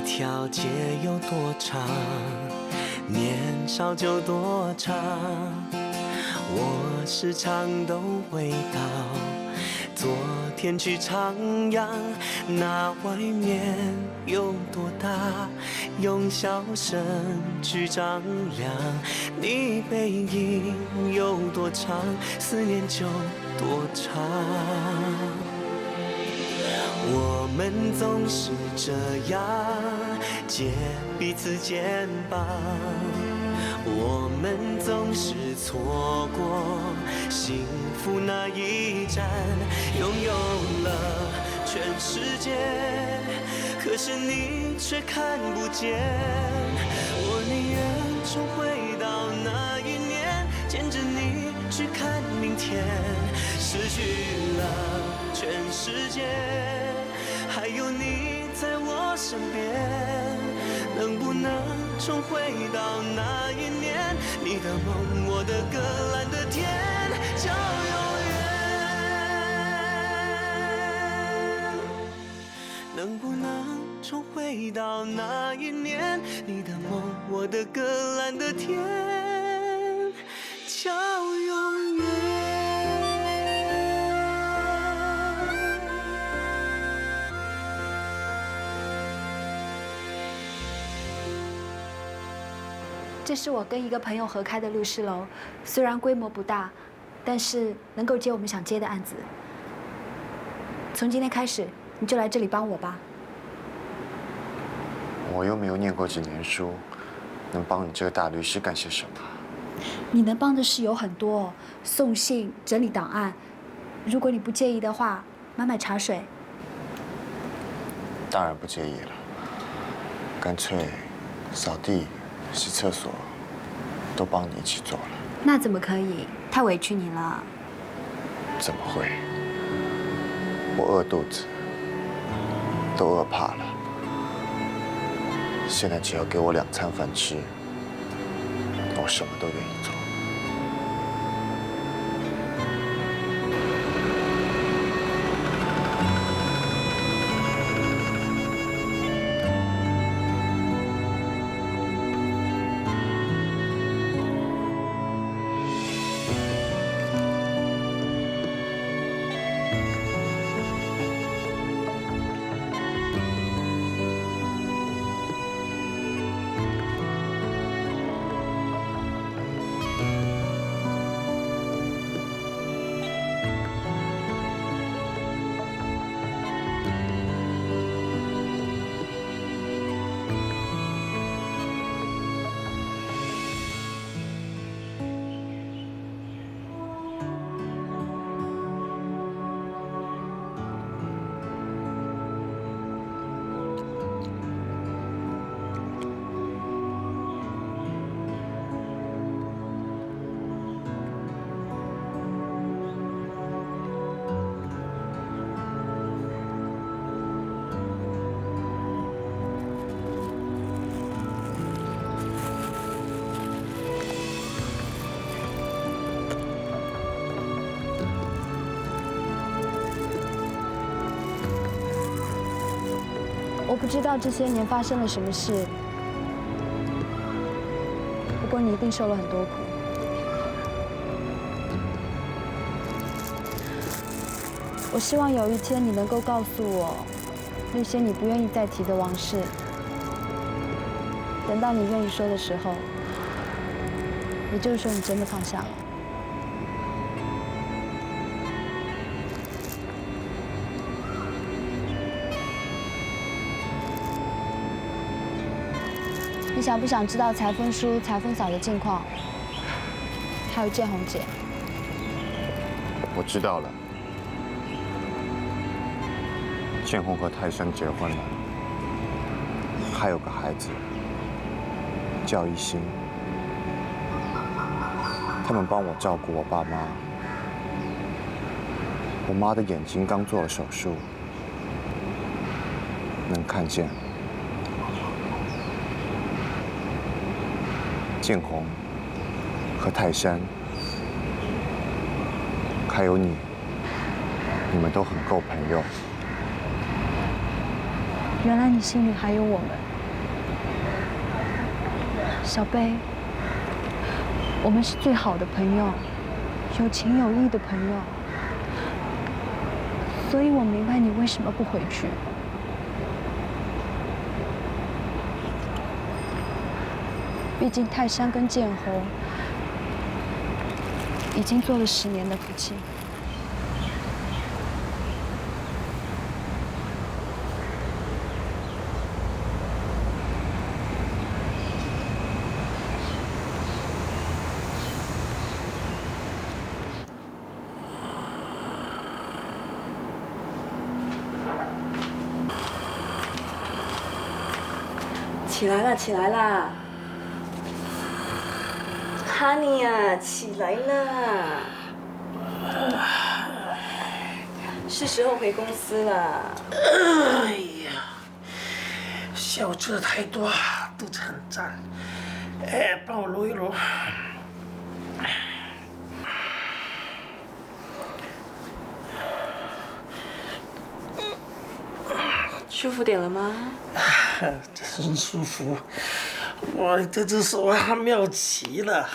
条街有多长，年少就多长。我时常都回到昨天去徜徉，那外面有多大，用笑声去丈量。你背影有多长，思念就多长。我们总是这样借彼此肩膀，我们总是错过幸福那一站，拥有了全世界，可是你却看不见。我宁愿重回到那一年，牵着你去看明天，失去了全世界，还有你在我身边，能不能重回到那一年？你的梦，我的歌，蓝的天，就永远。能不能重回到那一年？你的梦，我的歌，蓝的天，就永远。这是我跟一个朋友合开的律师楼，虽然规模不大，但是能够接我们想接的案子。从今天开始，你就来这里帮我吧。我又没有念过几年书，能帮你这个大律师干些什么？你能帮的事有很多，送信、整理档案。如果你不介意的话，买买茶水。当然不介意了，干脆扫地、洗厕所都帮你一起做了。那怎么可以？太委屈你了。怎么会？我饿肚子，都饿怕了。现在只要给我2餐饭吃，我什么都愿意做。我不知道这些年发生了什么事，不过你一定受了很多苦。我希望有一天你能够告诉我那些你不愿意再提的往事。等到你愿意说的时候，也就是说你真的放下了。你想不想知道裁缝叔、裁缝嫂的近况？还有建红姐。我知道了，建红和泰山结婚了，还有个孩子，叫一心。他们帮我照顾我爸妈。我妈的眼睛刚做了手术，能看见。建红和泰山，还有你，你们都很够朋友。原来你心里还有我们。小贝，我们是最好的朋友，有情有义的朋友，所以我明白你为什么不回去。毕竟泰山跟建侯已经做了10年的夫妻。起来啦，起来啦 ，Honey 呀，起来啦！是时候回公司了。哎呀，下午吃的太多，肚子很胀。哎，帮我揉一揉。舒服点了吗？真舒服，哇，这只手还妙极了。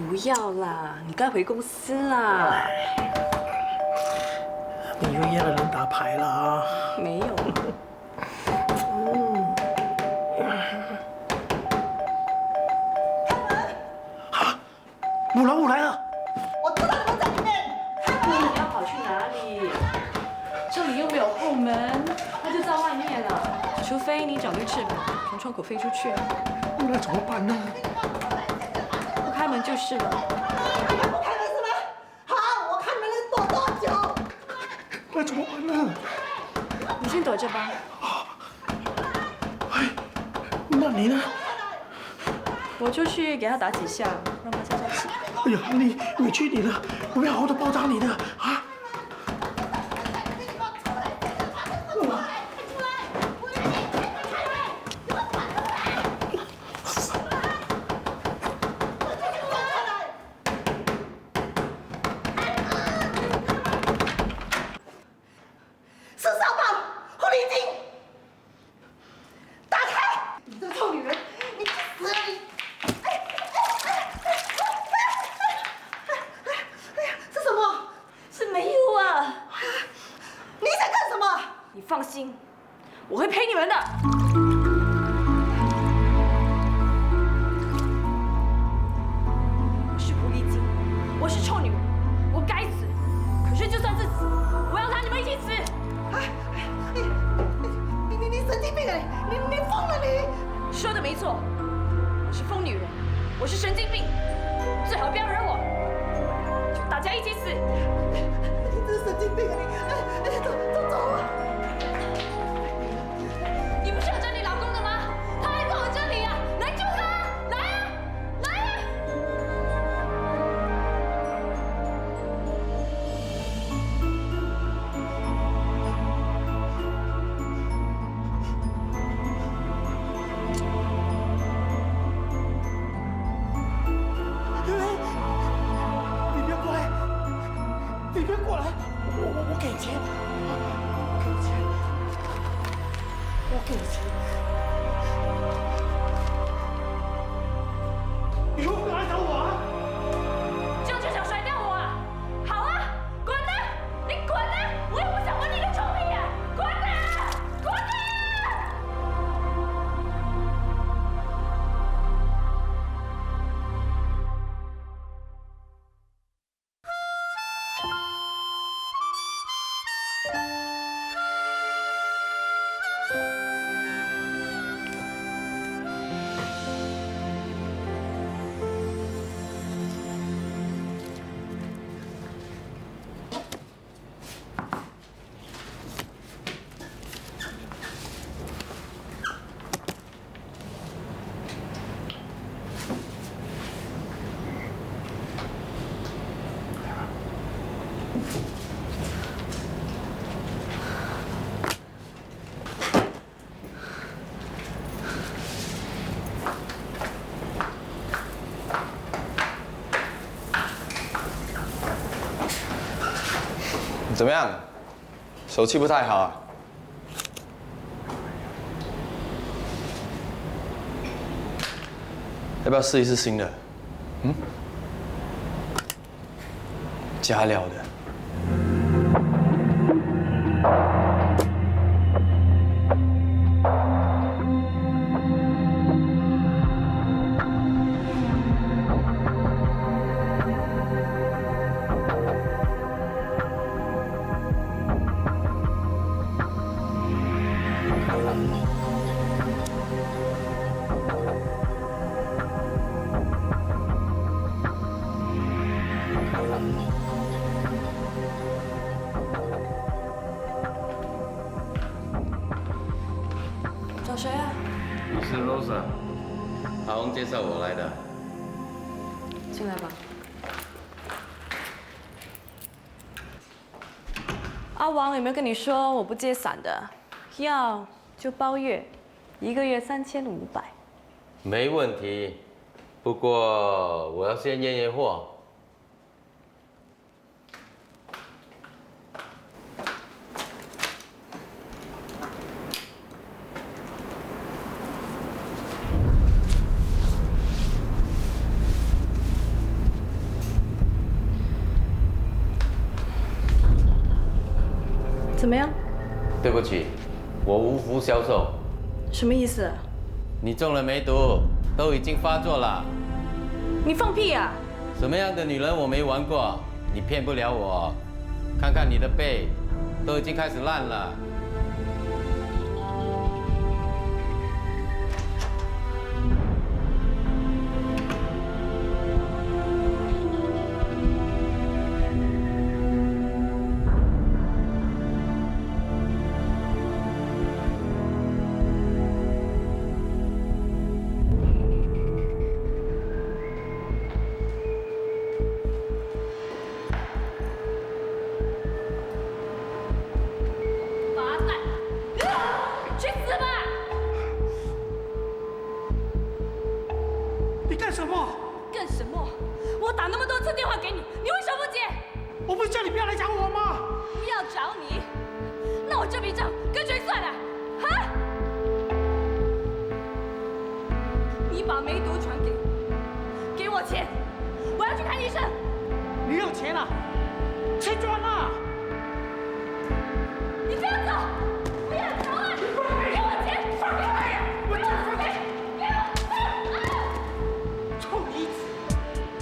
不要啦，你该回公司啦。你又约了人打牌了啊？没有。啊，母老虎来了！我知道你们在里面。你要跑去哪里？这里又没有后门，它就在外面了。除非你长对翅膀，从窗口飞出去。那怎么办呢？不开门就是了。你们不开门是吗？好，我看你们能躲多久。那怎么办呢？你先躲着吧。哎，那你呢？我就去给他打几下，让他消消气。哎呀，你委屈你了，我会好好的包扎你的啊！是扫把，狐狸精，打开！你这个臭女人，你去死啊你！哎呀，是什么？是没有啊。你想干什么？你放心，我会陪你们的。我是狐狸精，我是臭女人，我该死。可是就算是死，我要让你们一起死。你神经病啊！你疯了你！说的没错，我是疯女人，我是神经病，最好不要惹我，就大家一起死。你这是神经病啊你！走啊！你不是要整理老公的吗？他还跟我这里啊！来救他！来啊！来啊！你别过来！你别过来！我给钱，我给钱，我给钱。你说不来找我啊？这样就想甩掉我啊？好啊，滚啊！你滚啊！我也不想玩你的臭屁啊！滚啊！滚啊！怎么样？手气不太好啊？要不要试一试新的？加料的。找谁啊？我是 Rosa， 阿翁介绍我来的。进来吧。阿王有没有跟你说我不接散的？要就包月，1个月3500。没问题，不过我要先验验货。怎么样？对不起，我无福消受。什么意思？你中了梅毒，都已经发作了。你放屁啊！什么样的女人我没玩过？你骗不了我。看看你的背，都已经开始烂了。干什么？干什么？我打那么多次电话给你，你为什么不接？我不是叫你不要来找我吗？不要找你，那我这笔账跟谁算啊？哈？你把梅毒传给我，给我钱，我要去看医生。你有钱了，钱赚了。你不要走，不要走啊！给我钱，放开我！给我钱，给我！臭衣子！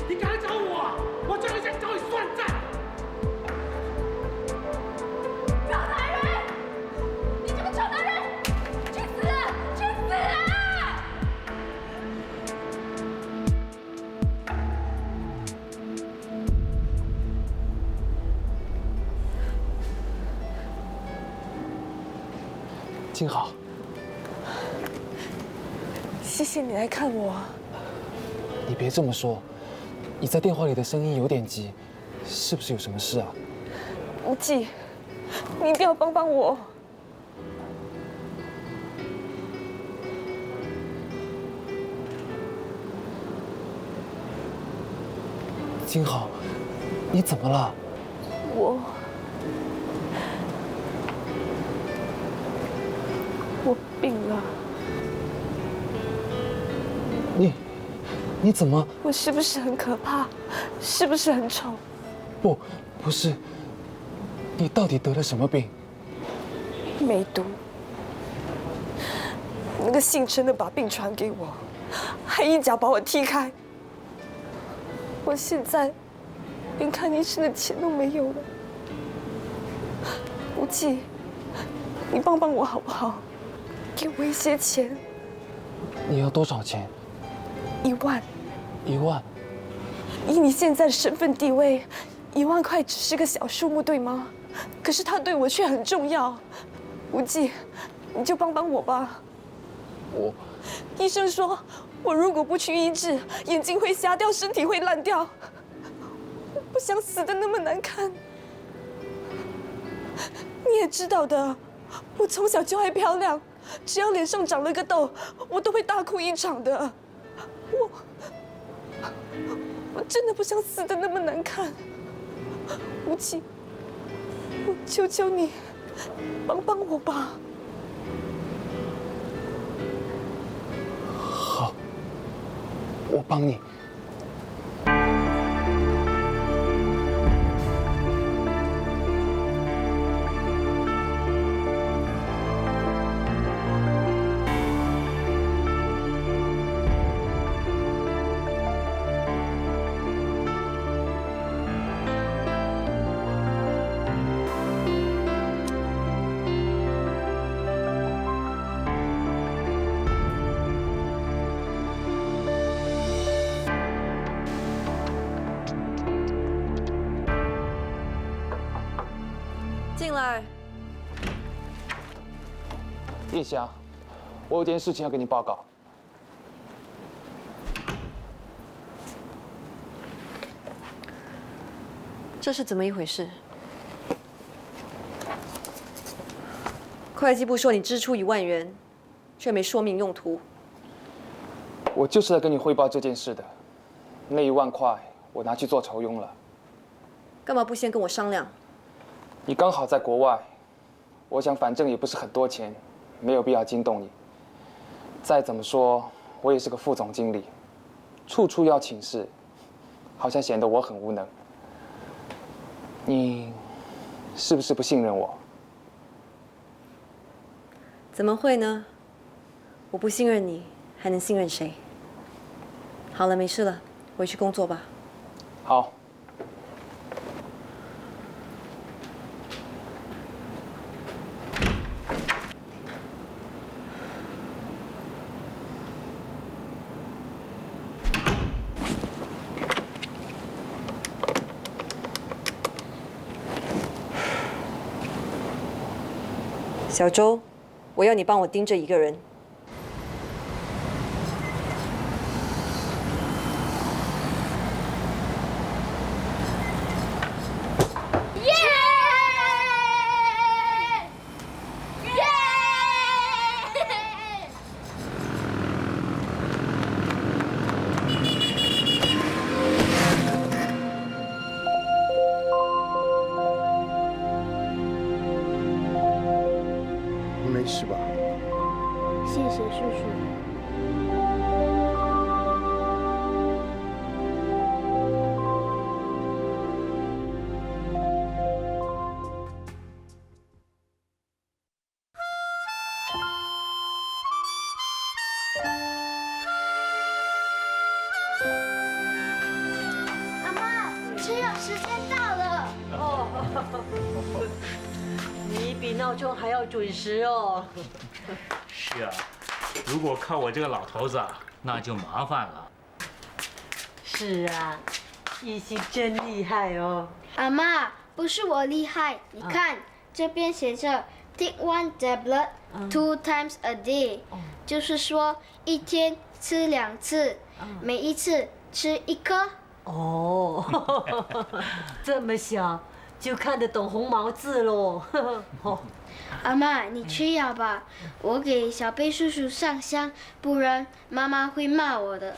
你敢来找我，我就会先找你算账。臭男人！你这个臭男人，去死！去死啊！静好，谢谢你来看我。你别这么说，你在电话里的声音有点急，是不是有什么事啊？无忌，你一定要帮帮我。静好，你怎么了？我病了。你怎么？我是不是很可怕？是不是很丑？不是。你到底得了什么病？梅毒。那个姓陈的把病传给我，还一脚把我踢开。我现在连看医生的钱都没有了。无忌，你帮帮我好不好？给我一些钱。你要多少钱1万。1万？以你现在的身份地位，1万块只是个小数目，对吗？可是它对我却很重要。无忌，你就帮帮我吧。医生说，我如果不去医治，眼睛会瞎掉，身体会烂掉。我不想死得那么难看。你也知道的，我从小就爱漂亮，只要脸上长了个痘，我都会大哭一场的。我真的不想死得那么难看。无忌，我求求你，帮帮我吧。好，我帮你。进来。叶霞，我有件事情要跟你报告。这是怎么一回事？会计部说你支出1万元，却没说明用途。我就是来跟你汇报这件事的。那1万块我拿去做酬庸了。干嘛不先跟我商量？你刚好在国外，我想反正也不是很多钱，没有必要惊动你。再怎么说，我也是个副总经理，处处要请示，好像显得我很无能。你是不是不信任我？怎么会呢？我不信任你，还能信任谁？好了，没事了，回去工作吧。好。小周，我要你帮我盯着一个人。耶！耶！没事吧？谢谢叔叔。阿妈，吃药时间到了。你比闹钟还要准时哦。是啊，如果靠我这个老头子啊，那就麻烦了。是啊，一心真厉害哦。阿妈，不是我厉害，你看这边写着 take 1 tablet 2 times a day，就是说一天吃2次，每一次吃1颗。哦，这么小就看得懂红毛字喽。阿妈，你吃药吧，我给小贝叔叔上香，不然妈妈会骂我的。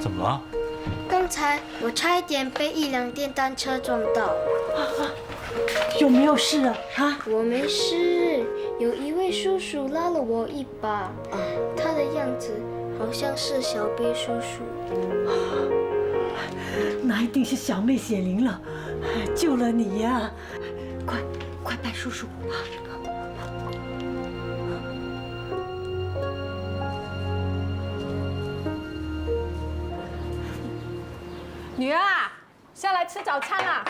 怎么了？刚才我差一点被一辆电单车撞到。有没有事啊？啊？我没事，有一位叔叔拉了我一把，他的样子好像是小贝叔叔。那一定是小妹显灵了，救了你呀！快拜叔叔！女儿啊，下来吃早餐啦！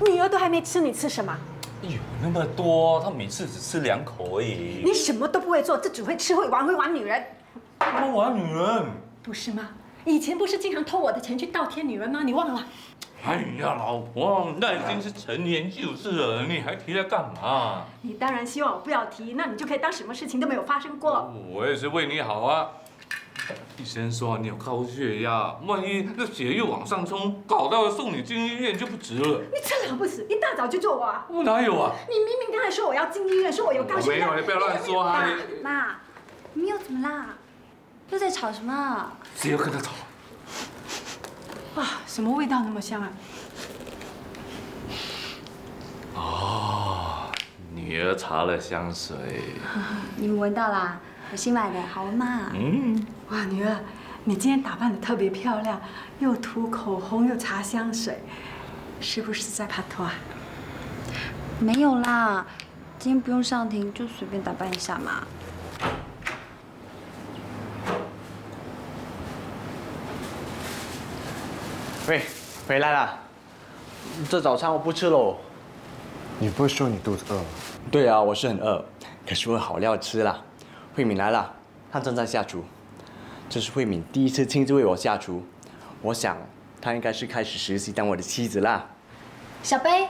女儿都还没吃，你吃什么？有那么多，他每次只吃2口而已。你什么都不会做，这只会吃会玩女人。我玩女人？不是吗？以前不是经常偷我的钱去倒贴女人吗？你忘了？哎呀，老婆，那已经是陈年旧事了，你还提它干嘛？你当然希望我不要提，那你就可以当什么事情都没有发生过。我也是为你好啊。医生说你有高血压，万一那血又往上冲，搞到送你进医院就不值了。你这老不死，一大早就救我啊！我哪有啊？你明明刚才说我要进医院，说我有高血压。没有，你不要乱说啊！妈，你又怎么啦？又在吵什么？谁要跟他吵？哇，什么味道那么香啊？哦，女儿擦了香水。你们闻到啦？我新买的，好闻吗？哇，女儿，你今天打扮的特别漂亮，又涂口红又擦香水，是不是在拍拖啊？没有啦，今天不用上庭，就随便打扮一下嘛。喂，回来了。这早餐我不吃喽。你不会说你肚子饿？对啊，我是很饿，可是我有好料吃啦。慧敏来了，她正在下厨。这是慧敏第一次亲自为我下厨，我想她应该是开始实习当我的妻子啦。小贝，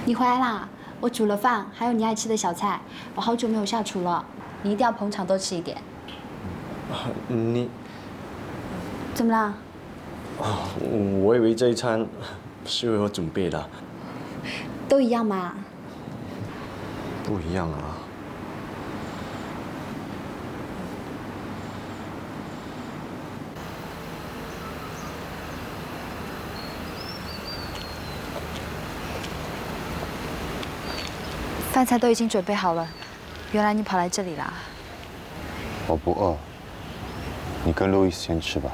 你回来啦！我煮了饭，还有你爱吃的小菜。我好久没有下厨了，你一定要捧场多吃一点。你怎么啦？我以为这一餐是为我准备的。都一样嘛。不一样啊。饭菜都已经准备好了，原来你跑来这里啦。我不饿，你跟路易斯先吃吧。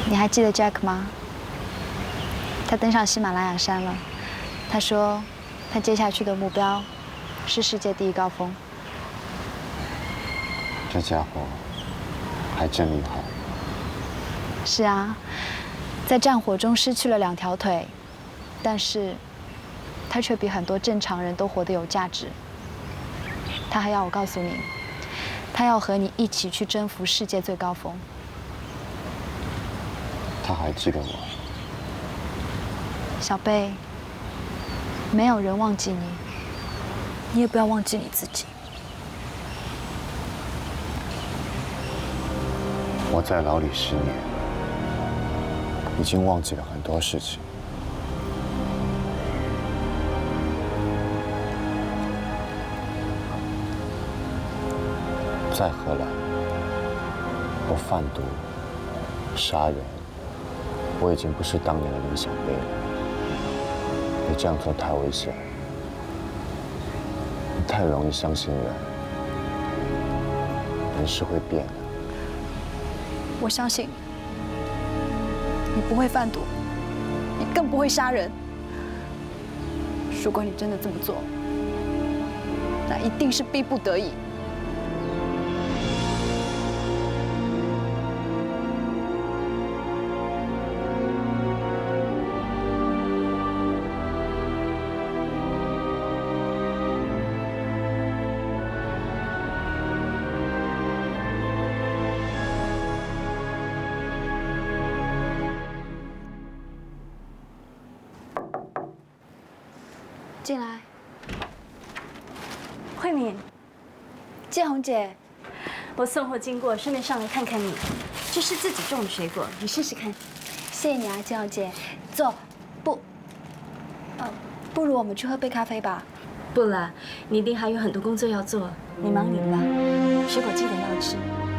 你还记得 Jack 吗？他登上喜马拉雅山了。他说，他接下去的目标是世界第一高峰。这家伙还真厉害。是啊，在战火中失去了2条腿，但是他却比很多正常人都活得有价值。他还要我告诉你，他要和你一起去征服世界最高峰。他还记得我。小贝，没有人忘记你，你也不要忘记你自己。我在牢里10年，已经忘记了很多事情。在荷兰，我贩毒、杀人，我已经不是当年的林小贝了。你这样做太危险，你太容易相信人，人是会变的。我相信你，你不会贩毒，你更不会杀人。如果你真的这么做，那一定是逼不得已。进来，慧敏，建红姐，我送货经过，顺便上来看看你。这是自己种的水果，你试试看。谢谢你啊，建红姐。坐，不如我们去喝杯咖啡吧。不了，你一定还有很多工作要做，你忙你的吧。水果记得要吃，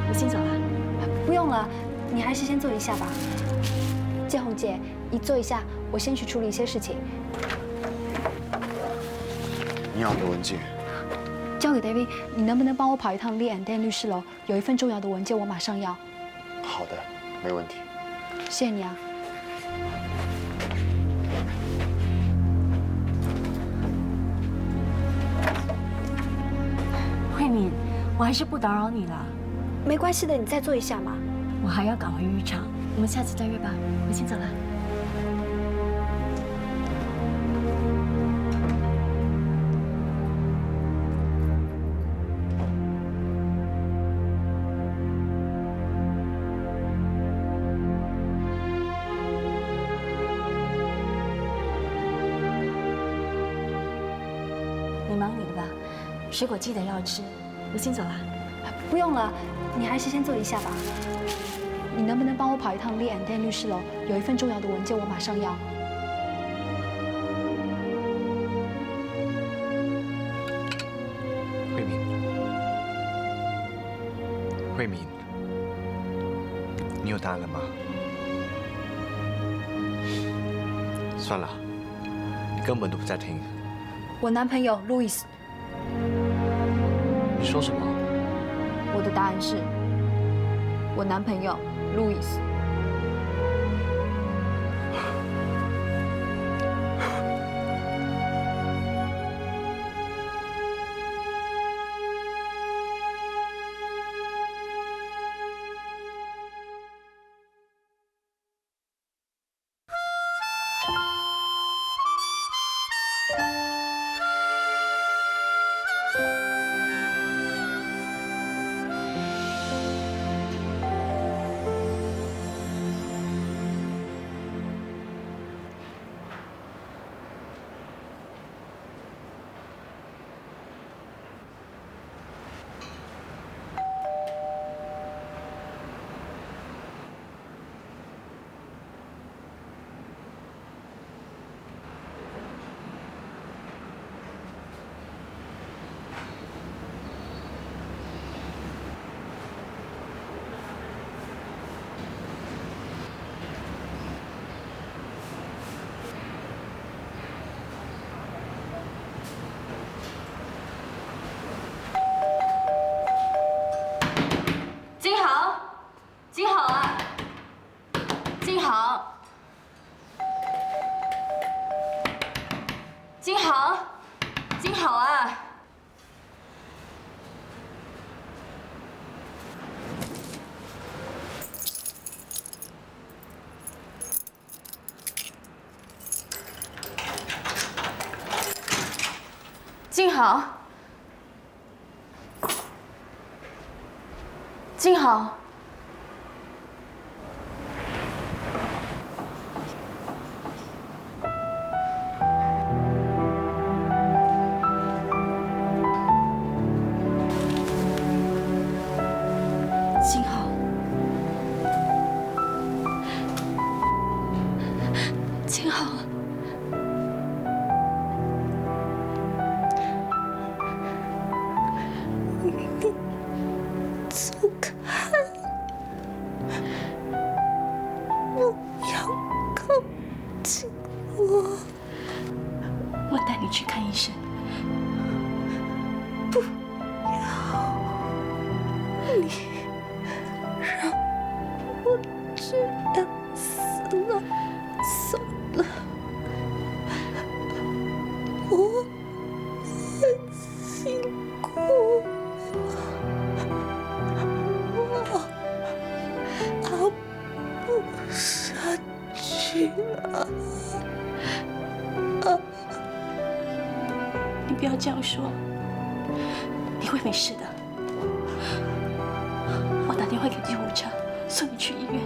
我先走了。不用了，你还是先坐一下吧。建红姐，你坐一下，我先去处理一些事情。你要的文件交给 David， 你能不能帮我跑一趟 Lee and Dan 律师楼？有一份重要的文件，我马上要。好的，没问题。谢谢你啊。慧敏，我还是不打扰你了。没关系的，你再坐一下嘛。我还要赶回浴场，我们下次再约吧。我先走了。你忙你的吧，水果记得要吃，我先走了。不用了，你还是先坐一下吧。你能不能帮我跑一趟 Lee and Dan 律师楼？有一份重要的文件，我马上要。慧敏，答案了吗？算了，你根本都不在听。我男朋友路易斯。你说什么？我的答案是，我男朋友路易斯。金好啊，金好，金好，金好啊！金好，金好。我带你去看医生。不要，你让我这样死了算了，我很辛苦，我熬不下去了。你不要这样说，你会没事的。我打电话给救护车，送你去医院。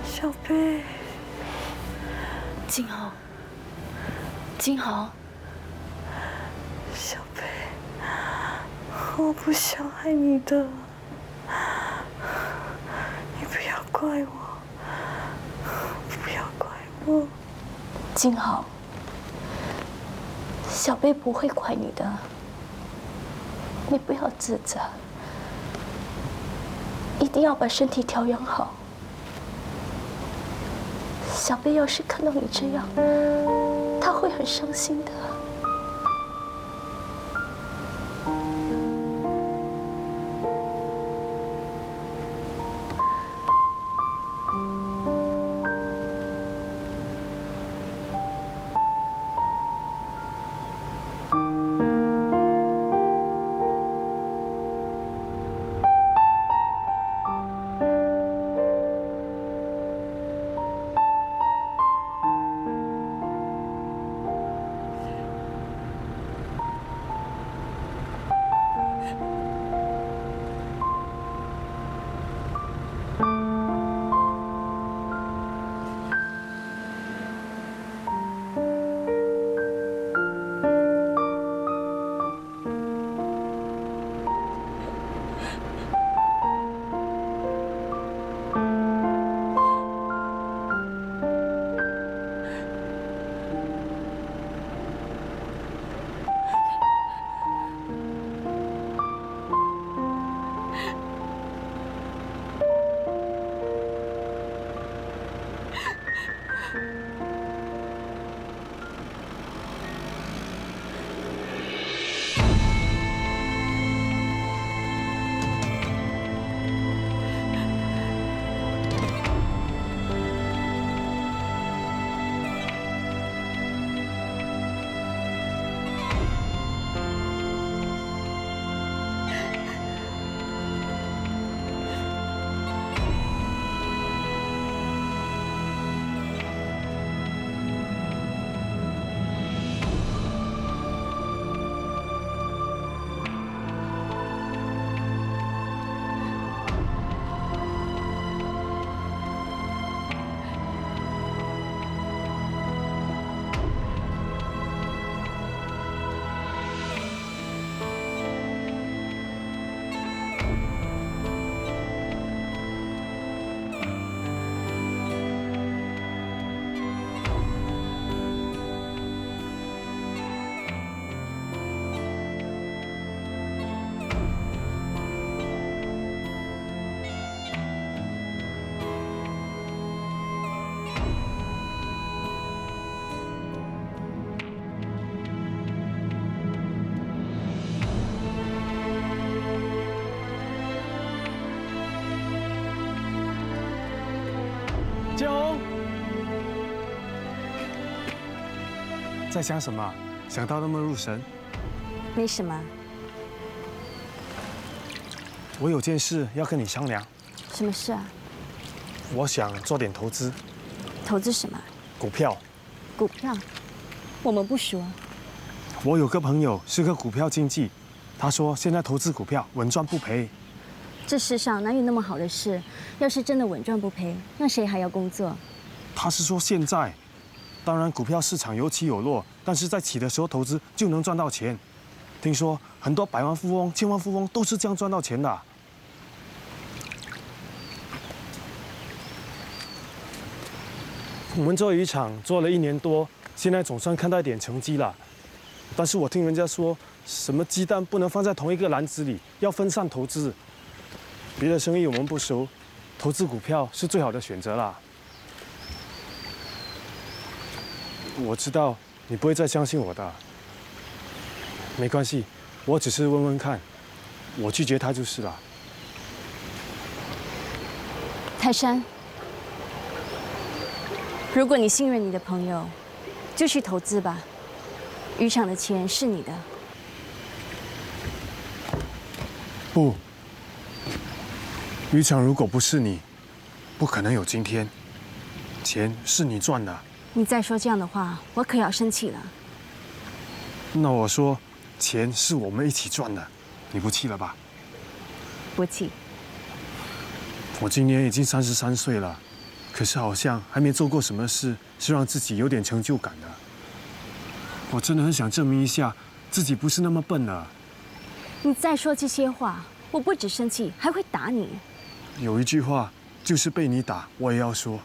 小贝，金豪，金豪，小贝，我不想害你的，你不要怪我，不要怪我。金豪，小贝不会怪你的，你不要自责，一定要把身体调养好。小贝要是看到你这样，他会很伤心的。在想什么？想到那么入神？没什么。我有件事要跟你商量。什么事啊？我想做点投资。投资什么？股票。股票？我们不熟。我有个朋友是个股票经纪，他说现在投资股票稳赚不赔。这世上哪有那么好的事？要是真的稳赚不赔，那谁还要工作？他是说现在，当然股票市场有起有落，但是在起的时候投资就能赚到钱。听说很多百万富翁、千万富翁都是这样赚到钱的。我们做渔场做了1年多，现在总算看到一点成绩了。但是我听人家说，什么鸡蛋不能放在同一个篮子里，要分散投资。别的生意我们不熟，投资股票是最好的选择啦。我知道你不会再相信我的，没关系，我只是问问看，我拒绝他就是了。泰山，如果你信任你的朋友，就去投资吧。渔场的钱是你的。不，渔场如果不是你，不可能有今天。钱是你赚的。你再说这样的话，我可要生气了。那我说，钱是我们一起赚的，你不气了吧？不气。我今年已经33岁了，可是好像还没做过什么事是让自己有点成就感的。我真的很想证明一下，自己不是那么笨了。你再说这些话，我不止生气，还会打你。有一句话，就是被你打，我也要说。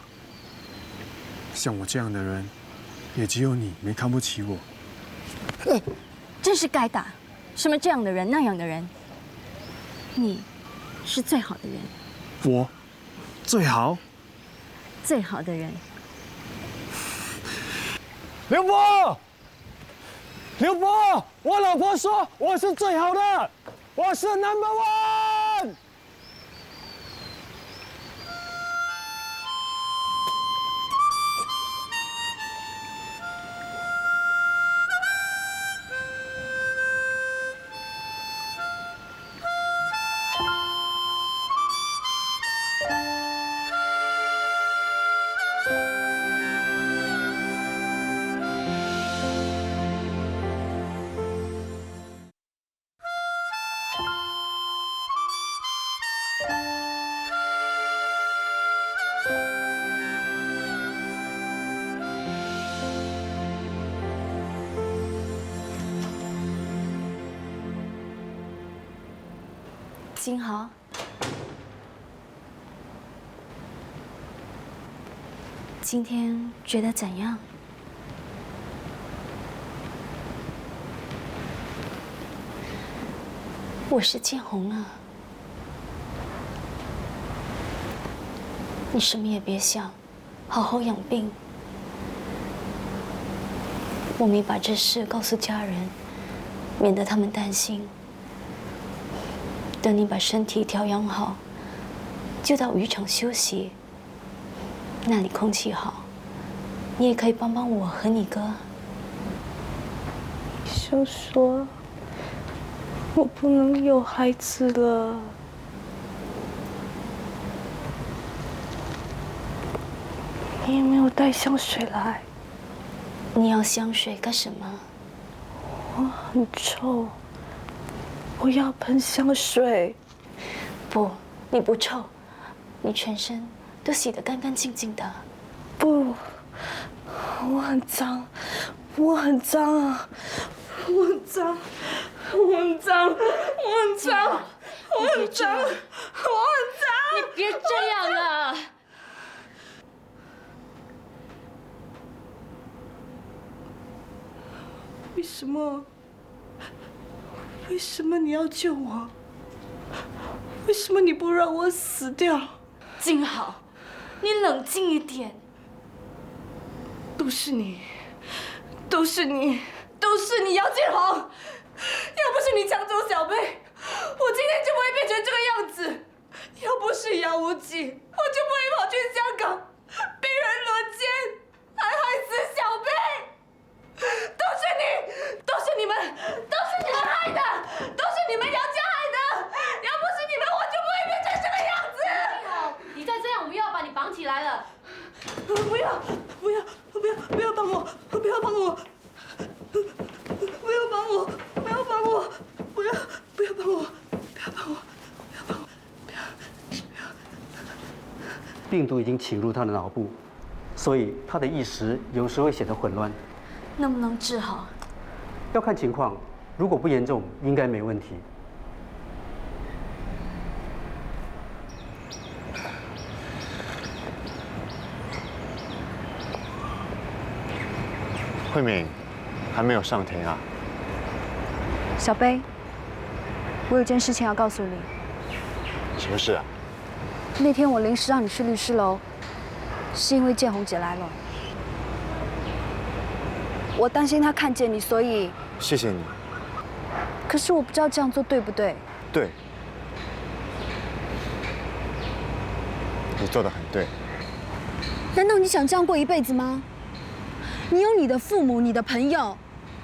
像我这样的人，也只有你没看不起我。真是该打！什么这样的人，那样的人，你是最好的人。我最好？最好的人。刘波，刘波，我老婆说我是最好的，我是 No.1。金豪，今天觉得怎样？我是建红啊，你什么也别想，好好养病。我没把这事告诉家人，免得他们担心。等你把身体调养好，就到渔场休息。那里空气好，你也可以帮帮我和你哥。想说，我不能有孩子了。你也没有带香水来。你要香水干什么？我很臭。我要喷香水。不，你不臭，你全身都洗得干干净净的。不，我很脏，我很脏啊，我很脏，我很脏，我很脏，我很脏，我很脏。你别这样啊！为什么？为什么你要救我？为什么你不让我死掉？金豪，你冷静一点。都是你，都是你，都是你，姚建宏！要不是你抢走小贝，我今天就不会变成这个样子。要不是姚无忌，我就不会跑去香港被人轮奸，还害死小贝。都病毒已经侵入他的脑部，所以他的意识有时会显得混乱。能不能治好？要看情况，如果不严重，应该没问题。慧敏，还没有上庭啊？小贝，我有件事情要告诉你。什么事啊？那天我临时让你去律师楼，是因为建红姐来了。我担心她看见你，所以……谢谢你。可是我不知道这样做对不对。对，你做得很对。难道你想这样过一辈子吗？你有你的父母，你的朋友，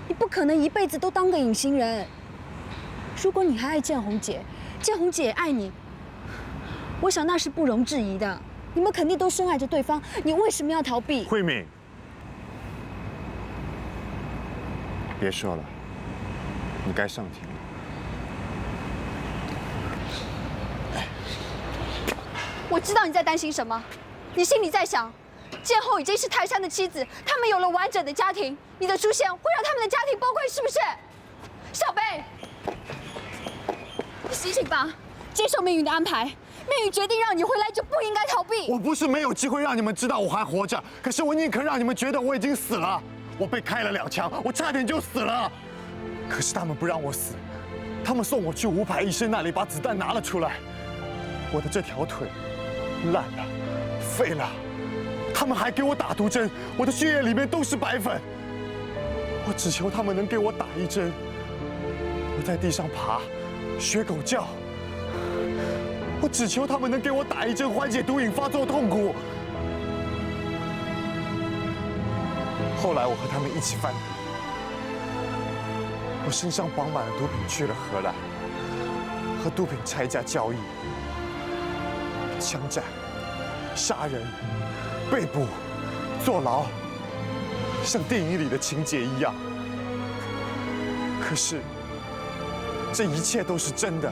你不可能一辈子都当个隐形人。如果你还爱建红姐，建红姐也爱你，我想那是不容置疑的。你们肯定都深爱着对方，你为什么要逃避？慧敏，别说了，你该上庭了。我知道你在担心什么，你心里在想，建后已经是泰山的妻子，他们有了完整的家庭，你的出现会让他们的家庭崩溃，是不是？小贝，你醒醒吧，接受命运的安排。命运决定让你回来，就不应该逃避。我不是没有机会让你们知道我还活着，可是我宁可让你们觉得我已经死了。我被开了2枪，我差点就死了。可是他们不让我死，他们送我去吴牌医生那里把子弹拿了出来。我的这条腿烂了，废了。他们还给我打毒针，我的血液里面都是白粉。我只求他们能给我打1针。我在地上爬，学狗叫。我只求他们能给我打1针，缓解毒瘾发作痛苦。后来我和他们一起贩毒，我身上绑满了毒品，去了荷兰，和毒品拆家交易、枪战、杀人、被捕、坐牢，像电影里的情节一样。可是，这一切都是真的。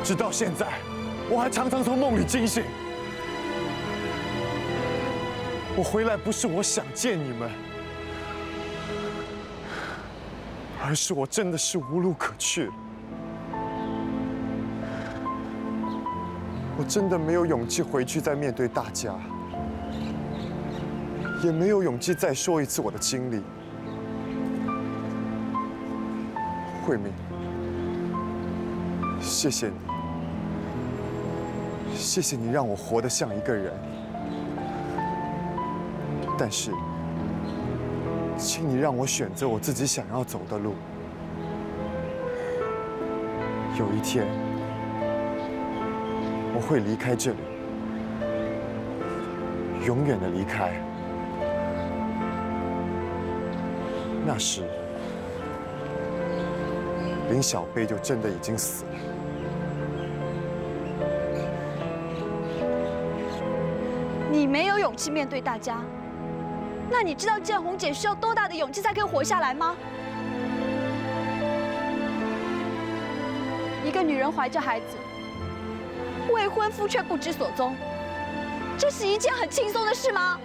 直到现在，我还常常从梦里惊醒。我回来不是我想见你们，而是我真的是无路可去了。我真的没有勇气回去再面对大家，也没有勇气再说一次我的经历。慧敏，谢谢你。谢谢你让我活得像一个人，但是，请你让我选择我自己想要走的路。有一天，我会离开这里，永远的离开。那时，林小贝就真的已经死了。你没有勇气面对大家，那你知道建红姐需要多大的勇气才可以活下来吗？一个女人怀着孩子，未婚夫却不知所踪，这是一件很轻松的事吗？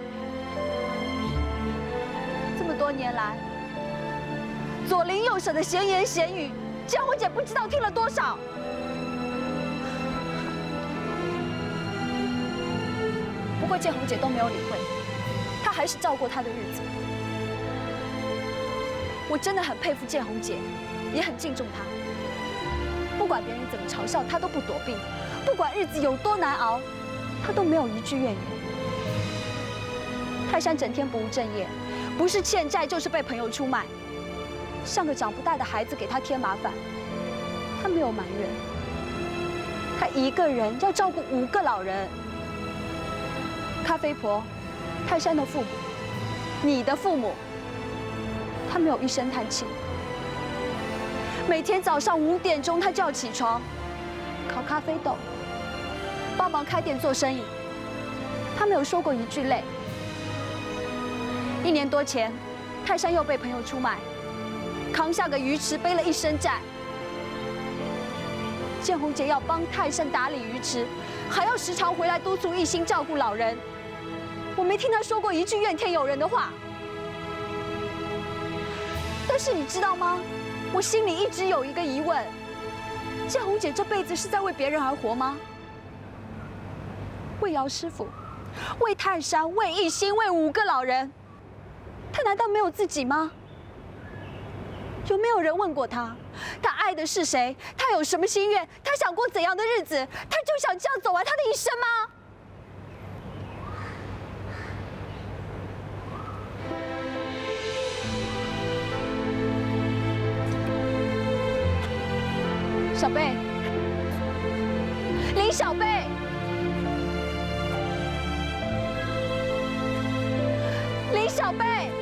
这么多年来，左邻右舍的闲言闲语，建红姐不知道听了多少。不过建红姐都没有理会，她还是照过她的日子。我真的很佩服建红姐，也很敬重她。不管别人怎么嘲笑，她都不躲避；不管日子有多难熬，她都没有一句怨言。泰山整天不务正业，不是欠债就是被朋友出卖，像个长不大的孩子给她添麻烦。她没有埋怨，她一个人要照顾5个老人。咖啡婆，泰山的父母，你的父母，他没有一声叹气。每天早上5点钟，他就要起床，烤咖啡豆，帮忙开店做生意。他没有说过一句累。1年多前，泰山又被朋友出卖，扛下个鱼池，背了一身债。建红姐要帮泰山打理鱼池，还要时常回来督促一心照顾老人。我没听他说过一句怨天尤人的话。但是你知道吗？我心里一直有一个疑问：建红姐这辈子是在为别人而活吗？为姚师傅，为泰山，为一心，为5个老人，她难道没有自己吗？有没有人问过她？她爱的是谁？她有什么心愿？她想过怎样的日子？她就想这样走完她的一生吗？小贝，林小贝，林小贝。